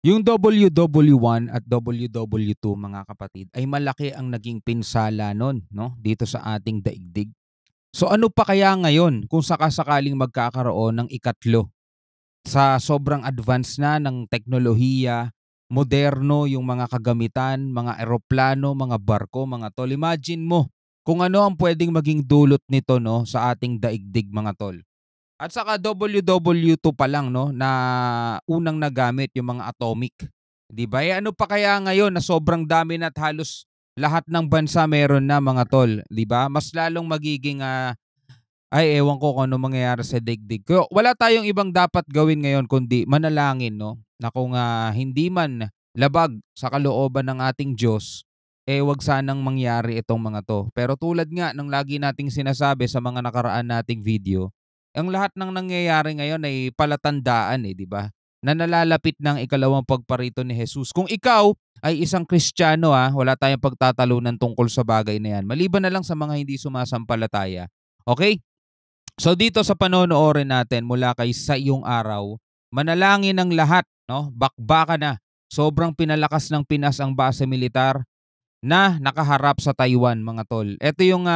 Yung WW1 at WW2 mga kapatid ay malaki ang naging pinsala nun, no, dito sa ating daigdig. So ano pa kaya ngayon kung sakasakaling magkakaroon ng ikatlo? Sa sobrang advance na ng teknolohiya, moderno yung mga kagamitan, mga eroplano, mga barko, mga tol. Imagine mo kung ano ang pwedeng maging dulot nito, no, sa ating daigdig mga tol. At saka WW2 pa lang, no, na unang nagamit yung mga atomic. 'Di ba? Ano pa kaya ngayon na sobrang dami na at halos lahat ng bansa meron na mga tol, 'di ba? Mas lalong magiging ay ewan ko kung ano mangyayari sa daigdig. Kaya wala tayong ibang dapat gawin ngayon kundi manalangin, no, na kung hindi man labag sa kalooban ng ating Diyos, wag sanang mangyari itong mga 'to. Pero tulad nga ng lagi nating sinasabi sa mga nakaraan nating video, ang lahat ng nangyayari ngayon ay palatandaan, 'di ba? Na nalalapit ng ikalawang pagparito ni Jesus. Kung ikaw ay isang Kristiyano, wala tayong pagtatalunan tungkol sa bagay na 'yan. Maliban na lang sa mga hindi sumasampalataya. Okay? So dito sa panonoorin natin mula kay Sa Iyong Araw, manalangin ng lahat, no? Bakbaka na. Sobrang pinalakas ng Pinas ang base militar na nakaharap sa Taiwan, mga tol. Ito yung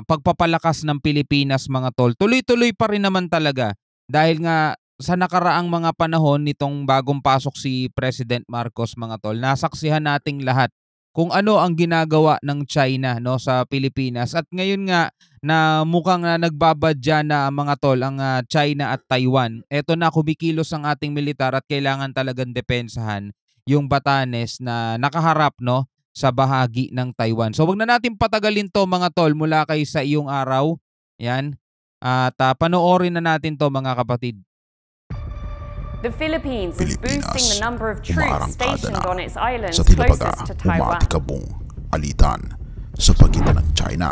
pagpapalakas ng Pilipinas, mga tol. Tuloy-tuloy pa rin naman talaga dahil nga sa nakaraang mga panahon nitong bagong pasok si President Marcos, mga tol, nasaksihan nating lahat kung ano ang ginagawa ng China, no, sa Pilipinas. At ngayon nga na mukhang nagbabadya na mga tol ang China at Taiwan. Eto na kumikilos ang ating militar at kailangan talagang depensahan yung Batanes na nakaharap, no, sa bahagi ng Taiwan. So wag na natin patagalin to mga tol mula kay Sa Iyong Araw. Yan. At panoorin na natin to mga kapatid. The Philippines is boosting the number of troops stationed on its islands sa Tilabaga, closest to Taiwan. umatikabong alitan sa pagitan ng China,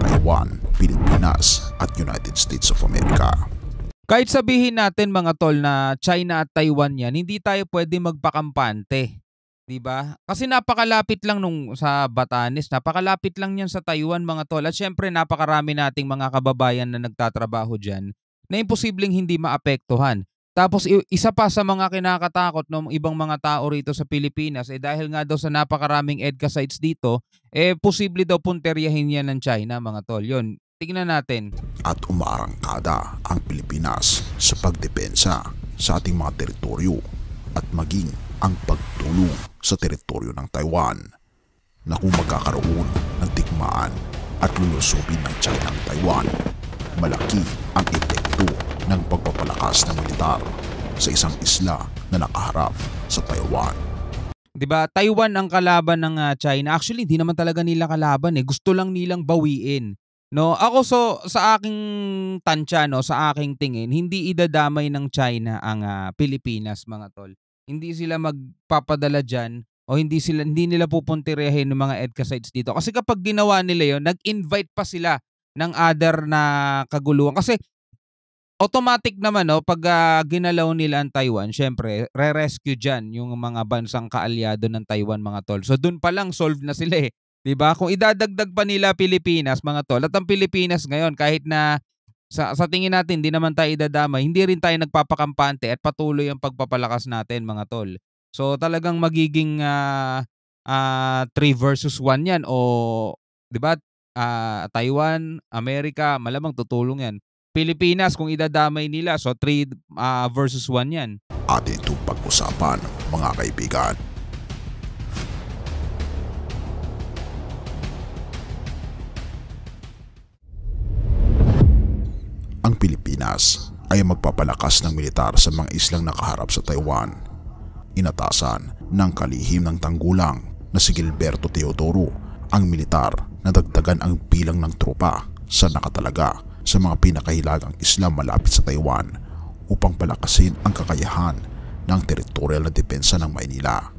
Taiwan, Pilipinas at United States of America. Kahit sabihin natin mga tol na China at Taiwan yan, hindi tayo pwede magpakampante. 'Di ba? Kasi napakalapit lang nung sa Batanes, napakalapit lang yan sa Taiwan mga tol. At syempre napakarami nating mga kababayan na nagtatrabaho diyan na imposibleng hindi maapektuhan. Tapos isa pa sa mga kinakatakot ng ibang mga tao rito sa Pilipinas dahil nga daw sa napakaraming EDCA sites dito, posible daw punteryahin yan ng China mga tol. Yun, tingnan natin. At umaarangkada ang Pilipinas sa pagdepensa sa ating mga teritoryo at maging ang pagtulong sa teritoryo ng Taiwan na kung magkakaroon ng digmaan at lulusubin ng China ang Taiwan, malaki ang epekto ng pagpapalakas ng militar sa isang isla na nakaharap sa Taiwan. 'Di ba? Taiwan ang kalaban ng China. Actually, hindi naman talaga nila kalaban Gusto lang nilang bawiin. No, ako sa aking tansya, no, sa aking tingin, hindi idadamay ng China ang Pilipinas, mga tol. Hindi sila magpapadala diyan o hindi nila pupuntiryahin ng mga EDCA sites dito. Kasi kapag ginawa nila 'yon, nag-invite pa sila ng other na kaguluhan. Kasi automatic naman, no, pag ginalaw nila ang Taiwan, syempre re-rescue diyan yung mga bansang kaalyado ng Taiwan, mga tol. So doon pa lang solve na sila 'di ba? Kung idadagdag pa nila Pilipinas, mga tol, at ang Pilipinas ngayon kahit na sa tingin natin hindi naman tayo idadamay, hindi rin tayo nagpapakampante at patuloy ang pagpapalakas natin, mga tol. So talagang magiging 3 versus 1 yan o 'di ba? Taiwan, Amerika, malamang tutulong yan. Pilipinas kung idadamay nila, so 3 versus 1 yan. Atin itong pag-usapan, mga kaibigan. Ang Pilipinas ay magpapalakas ng militar sa mga islang nakaharap sa Taiwan. Inatasan ng kalihim ng tanggulang na si Gilberto Teodoro ang militar na dagdagan ang bilang ng tropa sa nakatalaga sa mga pinakahilagang isla malapit sa Taiwan upang palakasin ang kakayahan ng territorial na depensa ng Maynila.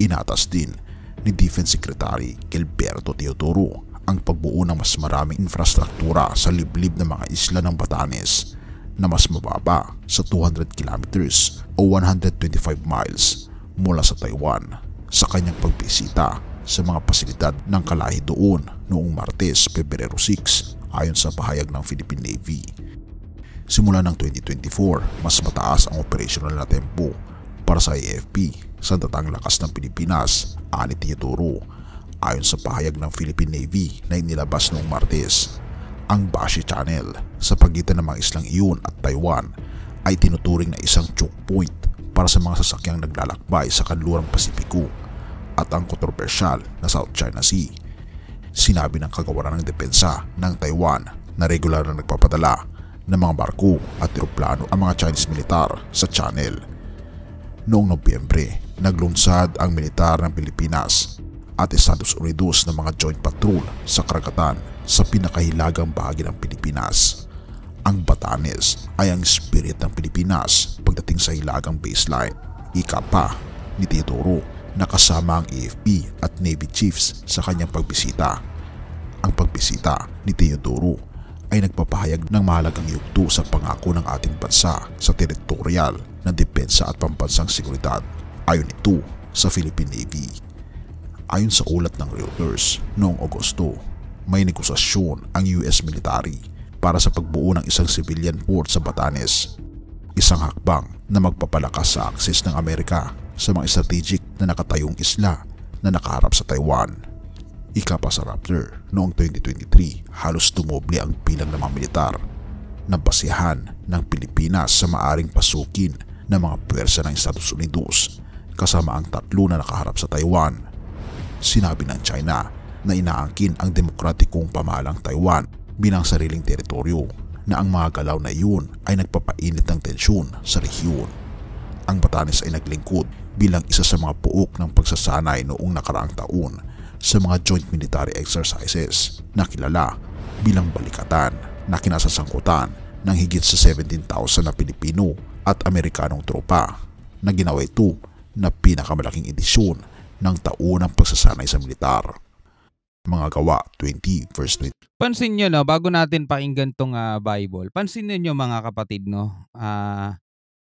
Inatas din ni Defense Secretary Gilberto Teodoro ang pagbuo ng mas maraming infrastruktura sa liblib ng mga isla ng Batanes na mas mababa sa 200 kilometers o 125 miles mula sa Taiwan sa kanyang pagbisita sa mga pasilidad ng kalahi doon noong Martes, Pebrero 6 ayon sa pahayag ng Philippine Navy. Simula ng 2024, mas mataas ang operational na tempo Para sa AFP, sa datang lakas ng Pilipinas, ani Teodoro, ayon sa pahayag ng Philippine Navy na inilabas noong Martes, ang Bashi Channel sa pagitan ng mga islang iyon at Taiwan ay tinuturing na isang choke point para sa mga sasakyang naglalakbay sa kanlurang Pasipiko at ang kontrobersyal na South China Sea. Sinabi ng kagawaran ng depensa ng Taiwan na regular na nagpapadala ng mga barko at eroplano ang mga Chinese militar sa channel. Noong Nobyembre, naglunsad ang militar ng Pilipinas at Estados Unidos ng mga joint patrol sa karagatan sa pinakahilagang bahagi ng Pilipinas. Ang Batanes ay ang spirit ng Pilipinas pagdating sa hilagang baseline. Ika pa ni Teodoro na kasama ang AFP at Navy chiefs sa kanyang pagbisita. Ang pagbisita ni Teodoro ay nagpapahayag ng mahalagang yugto sa pangako ng ating bansa sa teritorial na depensa at pambansang seguridad, ayon ito sa Philippine Navy. Ayon sa ulat ng Reuters noong Agosto, may negosasyon ang US military para sa pagbuo ng isang civilian port sa Batanes, isang hakbang na magpapalakas sa akses ng Amerika sa mga strategic na nakatayong isla na nakaharap sa Taiwan. Ika pa sa Raptor, noong 2023 halos tumoble ang bilang ng mga militar na basihan ng Pilipinas sa maaring pasukin ng mga puwersa ng Estados Unidos kasama ang 3 na nakaharap sa Taiwan. Sinabi ng China na inaangkin ang demokratikong pamahalang Taiwan bilang sariling teritoryo, na ang mga galaw na iyon ay nagpapainit ng tensyon sa rehiyon. Ang Batanes ay naglingkod bilang isa sa mga puok ng pagsasanay noong nakaraang taon sa mga joint military exercises na kilala bilang balikatan na kinasasangkutan ng higit sa 17,000 na Pilipino at Amerikanong tropa, na ginawa ito na pinakamalaking edisyon ng taunang pagsasanay sa militar. Mga Gawa 20 verse 20. Pansin nyo, no, bago natin pakinggan tong Bible, pansin nyo mga kapatid, no,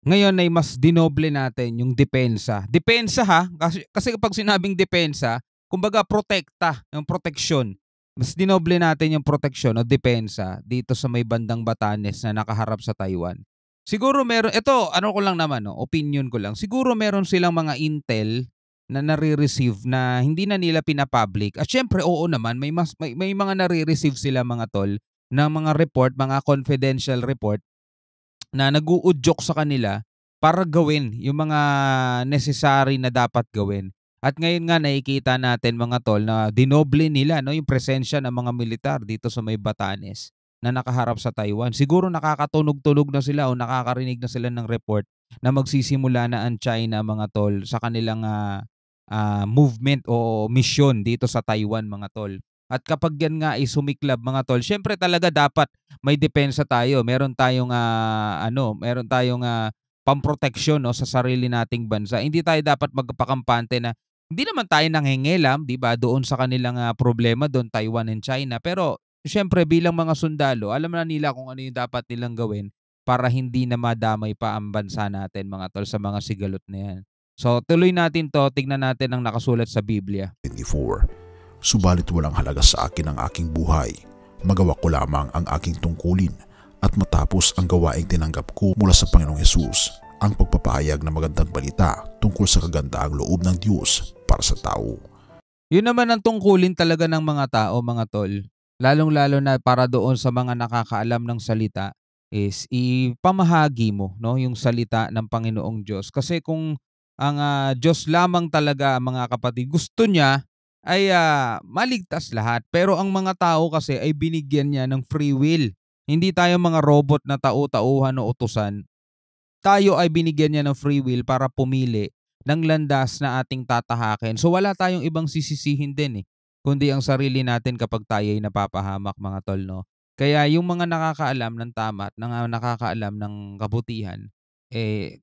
ngayon ay mas dinoble natin yung depensa. Depensa ha, kasi kapag sinabing depensa, kumbaga protekta, yung proteksyon. Mas dinoble natin yung proteksyon o depensa dito sa may bandang Batanes na nakaharap sa Taiwan. Siguro meron, ito ano ko lang naman, no, opinion ko lang, siguro meron silang mga intel na nare-receive na hindi na nila pinapublic. At syempre, oo naman, may mga nare-receive sila mga tol na mga report, mga confidential report na nag-uudyok sa kanila para gawin yung mga necessary na dapat gawin. At ngayon nga nakikita natin mga tol na dinoble nila, no, yung presensya ng mga militar dito sa may Batanes na nakaharap sa Taiwan. Siguro nakakatunog-tunog na sila o nakakarinig na sila ng report na magsisimula na ang China mga tol sa kanilang movement o mission dito sa Taiwan mga tol. At kapag yan nga ay sumiklab mga tol, syempre talaga dapat may depensa tayo. Meron tayong pamproteksyon, no, sa sarili nating bansa. Hindi tayo dapat magpakampante na hindi naman tayo nanghingilam, 'di ba, doon sa kanilang problema doon Taiwan and China. Pero syempre bilang mga sundalo, alam na nila kung ano yung dapat nilang gawin para hindi na madamay pa ang bansa natin mga tol sa mga sigalot na yan. So tuloy natin to, tignan natin ang nakasulat sa Biblia. 24. Subalit walang halaga sa akin ang aking buhay. Magawa ko lamang ang aking tungkulin at matapos ang gawaing tinanggap ko mula sa Panginoong Hesus, ang pagpapahayag ng magandang balita tungkol sa kagandaang loob ng Diyos para sa tao. Yun naman ang tungkulin talaga ng mga tao mga tol. Lalong-lalo na para doon sa mga nakakaalam ng salita is ipamahagi mo, no, yung salita ng Panginoong Diyos. Kasi kung ang Diyos lamang talaga mga kapatid, gusto niya ay maligtas lahat. Pero ang mga tao kasi ay binigyan niya ng free will. Hindi tayo mga robot na tau-tauhan o utusan. Tayo ay binigyan niya ng free will para pumili ng landas na ating tatahakin. So wala tayong ibang sisisihin din kundi ang sarili natin kapag tayo ay napapahamak mga tol, no? Kaya yung mga nakakaalam ng tama at nakakaalam ng kabutihan,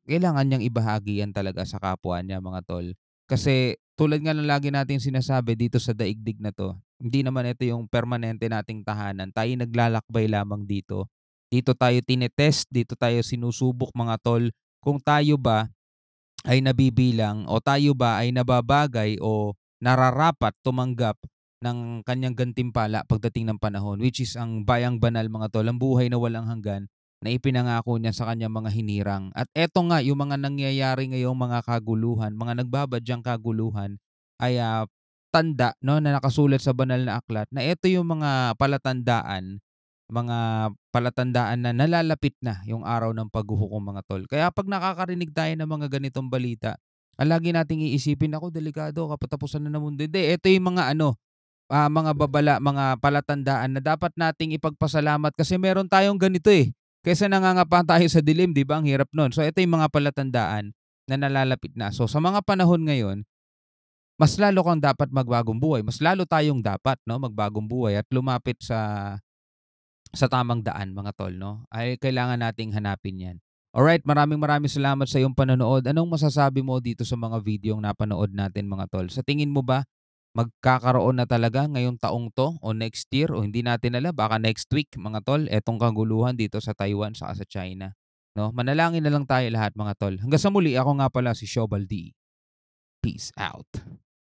kailangan niyang ibahagi yan talaga sa kapwa niya mga tol. Kasi tulad nga ng lagi natin sinasabi dito sa daigdig na to, hindi naman ito yung permanente nating tahanan. Tayo naglalakbay lamang dito. Dito tayo tinetest, dito tayo sinusubok mga tol kung tayo ba ay nabibilang o tayo ba ay nababagay o nararapat tumanggap ng kanyang gantimpala pagdating ng panahon, which is ang bayang banal mga tol, ang buhay na walang hanggan na ipinangako niya sa kanyang mga hinirang. At eto nga, yung mga nangyayari ngayong mga kaguluhan, mga nagbabadyang kaguluhan, ay tanda, no, na nakasulat sa banal na aklat na eto yung mga palatandaan na nalalapit na yung araw ng paghuhukom, mga tol. Kaya pag nakakarinig tayo ng mga ganitong balita, lagi nating iisipin, ako delikado, kapatapusan na ng mundo. Hindi, ito yung mga babala, mga palatandaan na dapat nating ipagpasalamat kasi meron tayong ganito eh. Kaysa nangangapa tayo sa dilim, 'di ba? Ang hirap nun. So ito yung mga palatandaan na nalalapit na. So sa mga panahon ngayon, mas lalo kang dapat magbagong buhay. Mas lalo tayong dapat, no, magbagong buhay at lumapit sa tamang daan, mga tol, no? Ay kailangan nating hanapin 'yan. Alright, maraming maraming salamat sa iyong panonood. Anong masasabi mo dito sa mga videong napanood natin, mga tol? Sa tingin mo ba magkakaroon na talaga ngayong taong 'to o next year o hindi natin alam, baka next week, mga tol, etong kaguluhan dito sa Taiwan saka sa China, 'no? Manalangin na lang tayo lahat, mga tol. Hanggang sa muli, ako nga pala si Shobal D. Peace out.